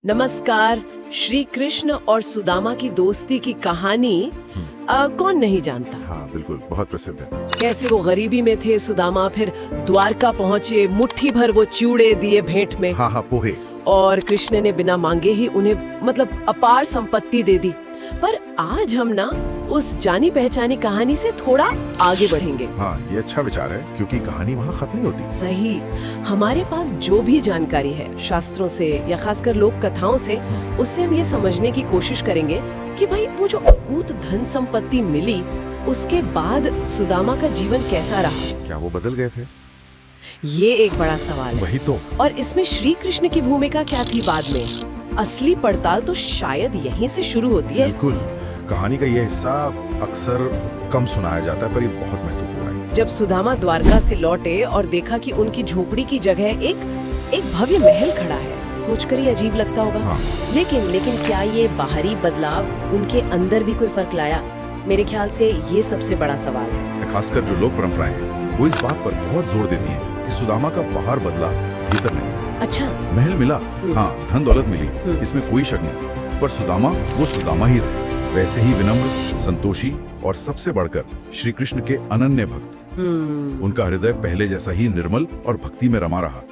नमस्कार। श्री कृष्ण और सुदामा की दोस्ती की कहानी कौन नहीं जानता। हाँ बिल्कुल, बहुत प्रसिद्ध है। कैसे वो गरीबी में थे सुदामा, फिर द्वारका पहुँचे, मुट्ठी भर वो चूड़े दिए भेंट में। हाँ पोहे। और कृष्ण ने बिना मांगे ही उन्हें मतलब अपार संपत्ति दे दी। पर आज हम ना उस जानी पहचानी कहानी से थोड़ा आगे बढ़ेंगे। हाँ, ये अच्छा विचार है क्योंकि कहानी वहाँ खत्म नहीं होती। सही। हमारे पास जो भी जानकारी है शास्त्रों से या खासकर लोक कथाओं से, उससे हम ये समझने की कोशिश करेंगे कि भाई वो जो अकूत धन संपत्ति मिली, उसके बाद सुदामा का जीवन कैसा रहा। क्या वो बदल गए थे? ये एक बड़ा सवाल है। वही तो। और इसमें श्री कृष्ण की भूमिका क्या थी बाद में? असली पड़ताल तो शायद यहीं से शुरू होती है। बिल्कुल। कहानी का ये हिस्सा अक्सर कम सुनाया जाता है, पर ये बहुत महत्वपूर्ण है। जब सुदामा द्वारका से लौटे और देखा कि उनकी झोपड़ी की जगह एक भव्य महल खड़ा है, सोचकर ही अजीब लगता होगा। हाँ। लेकिन क्या ये बाहरी बदलाव उनके अंदर भी कोई फर्क लाया? मेरे ख्याल से ये सबसे बड़ा सवाल है। खासकर जो लोक परंपराएं हैं, वो इस बात पर बहुत जोर देती हैं कि सुदामा का बाहर बदला, भीतर नहीं। अच्छा। महल मिला, हाँ, धन दौलत मिली, इसमें कोई शक नहीं, पर सुदामा वो सुदामा ही रहे। वैसे ही विनम्र, संतोषी और सबसे बढ़कर श्री कृष्ण के अनन्य भक्त। उनका हृदय पहले जैसा ही निर्मल और भक्ति में रमा रहा।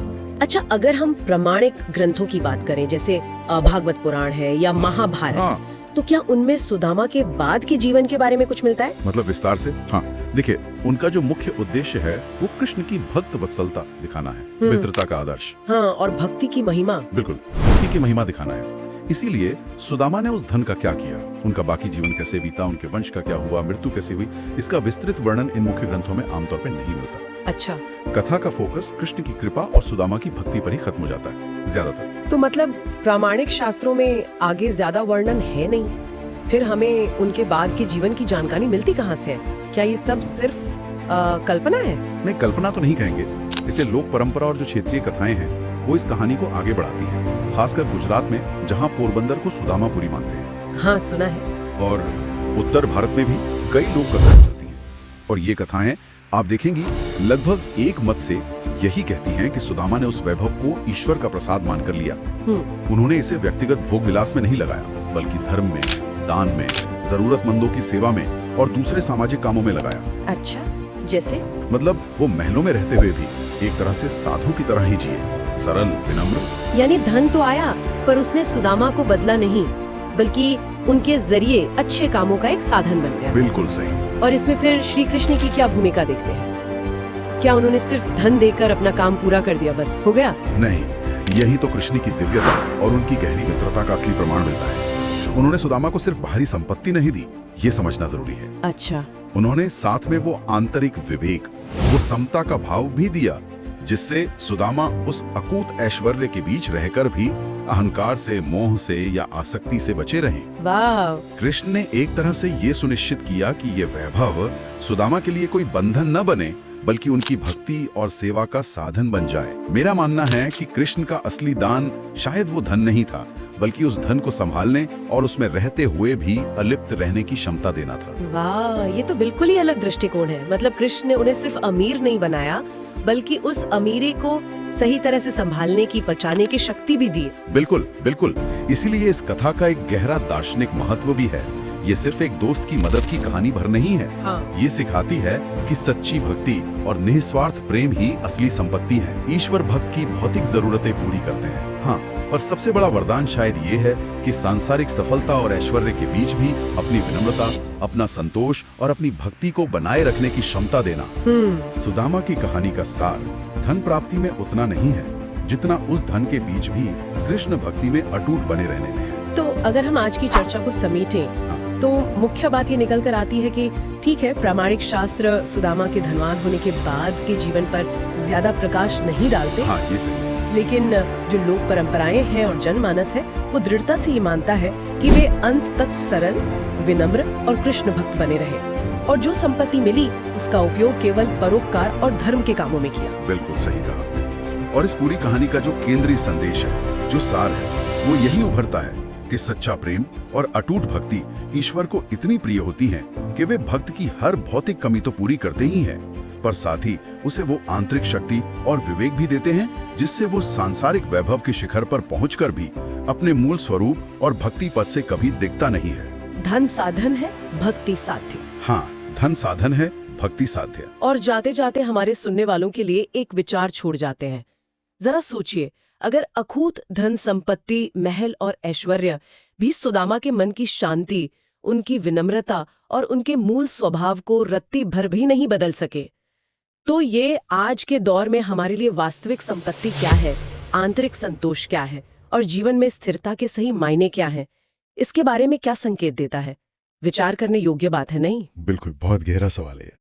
अच्छा, अगर हम प्रामाणिक ग्रंथों की बात करें, जैसे भागवत पुराण है या महाभारत, तो क्या उनमें सुदामा के बाद के जीवन के बारे में कुछ मिलता है? मतलब विस्तार से? हाँ, देखिए, उनका जो मुख्य उद्देश्य है वो कृष्ण की भक्त वत्सलता दिखाना है, मित्रता का आदर्श। हाँ, और भक्ति की महिमा। बिल्कुल, भक्ति की महिमा दिखाना है। इसीलिए सुदामा ने उस धन का क्या किया, उनका बाकी जीवन कैसे बीता, उनके वंश का क्या हुआ, मृत्यु कैसे हुई, इसका विस्तृत वर्णन इन मुख्य ग्रंथों में आमतौर पर नहीं मिलता। अच्छा। कथा का फोकस कृष्ण की कृपा और सुदामा की भक्ति पर ही खत्म हो जाता है ज्यादातर। तो मतलब प्रामाणिक शास्त्रों में आगे ज्यादा वर्णन है नहीं। फिर हमें उनके बाद के जीवन की जानकारी मिलती कहाँ से है? क्या ये सब सिर्फ कल्पना है? नहीं, कल्पना तो नहीं कहेंगे इसे। लोक परंपरा और जो क्षेत्रीय कथाएं हैं वो इस कहानी को आगे बढ़ाती हैं, खासकर गुजरात में, जहाँ पोरबंदर को सुदामापुरी मानते हैं। हाँ, सुना है। और उत्तर भारत में भी कई लोक कथाएं चलती हैं, और ये कथाएं आप देखेंगी लगभग एक मत से यही कहती हैं कि सुदामा ने उस वैभव को ईश्वर का प्रसाद मानकर लिया। उन्होंने इसे व्यक्तिगत भोग विलास में नहीं लगाया, बल्कि धर्म में, दान में, जरूरतमंदों की सेवा में और दूसरे सामाजिक कामों में लगाया। अच्छा, जैसे? मतलब वो महलों में रहते हुए भी एक तरह से साधु की तरह ही जिए, सरल, विनम्र। यानी धन तो आया, पर उसने सुदामा को बदला नहीं, बल्कि उनके जरिए अच्छे कामों का एक साधन बन गया। बिल्कुल सही। और इसमें फिर श्री कृष्ण की क्या भूमिका देखते हैं? क्या उन्होंने सिर्फ धन देकर अपना काम पूरा कर दिया, बस हो गया? नहीं, यही तो कृष्ण की दिव्यता और उनकी गहरी मित्रता का असली प्रमाण मिलता है। उन्होंने सुदामा को सिर्फ बाहरी संपत्ति नहीं दी, ये समझना जरूरी है। अच्छा। उन्होंने साथ में वो आंतरिक विवेक, वो समता का भाव भी दिया, जिससे सुदामा उस अकूत ऐश्वर्य के बीच रहकर भी अहंकार से, मोह से या आसक्ति से बचे रहे। वाह। कृष्ण ने एक तरह से ये सुनिश्चित किया कि ये वैभव सुदामा के लिए कोई बंधन न बने, बल्कि उनकी भक्ति और सेवा का साधन बन जाए। मेरा मानना है कि कृष्ण का असली दान शायद वो धन नहीं था, बल्कि उस धन को संभालने और उसमें रहते हुए भी अलिप्त रहने की क्षमता देना था। वाह, ये तो बिल्कुल ही अलग दृष्टिकोण है। मतलब कृष्ण ने उन्हें सिर्फ अमीर नहीं बनाया, बल्कि उस अमीरी को सही तरह से संभालने की, बचाने की शक्ति भी दी। बिल्कुल बिल्कुल। इसीलिए इस कथा का एक गहरा दार्शनिक महत्व भी है। ये सिर्फ एक दोस्त की मदद की कहानी भर नहीं है। हाँ। ये सिखाती है कि सच्ची भक्ति और निस्वार्थ प्रेम ही असली संपत्ति है। ईश्वर भक्त की भौतिक जरूरतें पूरी करते हैं, हाँ, और सबसे बड़ा वरदान शायद ये है कि सांसारिक सफलता और ऐश्वर्य के बीच भी अपनी विनम्रता, अपना संतोष और अपनी भक्ति को बनाए रखने की क्षमता देना। सुदामा की कहानी का सार धन प्राप्ति में उतना नहीं है जितना उस धन के बीच भी कृष्ण भक्ति में अटूट बने रहने में है। तो अगर हम आज की चर्चा को समेटें, तो मुख्य बात ये निकल कर आती है कि ठीक है, प्रामाणिक शास्त्र सुदामा के धनवान होने के बाद के जीवन पर ज्यादा प्रकाश नहीं डालते। हाँ, ये सही। लेकिन जो लोक परंपराएं हैं और जनमानस है, वो दृढ़ता से ये मानता है कि वे अंत तक सरल, विनम्र और कृष्ण भक्त बने रहे, और जो संपत्ति मिली उसका उपयोग केवल परोपकार और धर्म के कामों में किया। बिल्कुल सही कहा। और इस पूरी कहानी का जो केंद्रीय संदेश है, जो सार है, वो यही उभरता है कि सच्चा प्रेम और अटूट भक्ति ईश्वर को इतनी प्रिय होती है कि वे भक्त की हर भौतिक कमी तो पूरी करते ही हैं, पर साथ ही उसे वो आंतरिक शक्ति और विवेक भी देते हैं जिससे वो सांसारिक वैभव के शिखर पर पहुंचकर भी अपने मूल स्वरूप और भक्ति पद से कभी दिखता नहीं है। धन साधन है, भक्ति साध्य। हाँ, धन साधन है, भक्ति साध्य। और जाते जाते हमारे सुनने वालों के लिए एक विचार छोड़ जाते हैं। जरा सोचिए, अगर अखूत धन संपत्ति, महल और ऐश्वर्य भी सुदामा के मन की शांति, उनकी विनम्रता और उनके मूल स्वभाव को रत्ती भर भी नहीं बदल सके, तो ये आज के दौर में हमारे लिए वास्तविक संपत्ति क्या है, आंतरिक संतोष क्या है और जीवन में स्थिरता के सही मायने क्या हैं, इसके बारे में क्या संकेत देता है? विचार करने योग्य बात है, नहीं? बिल्कुल, बहुत गहरा सवाल है।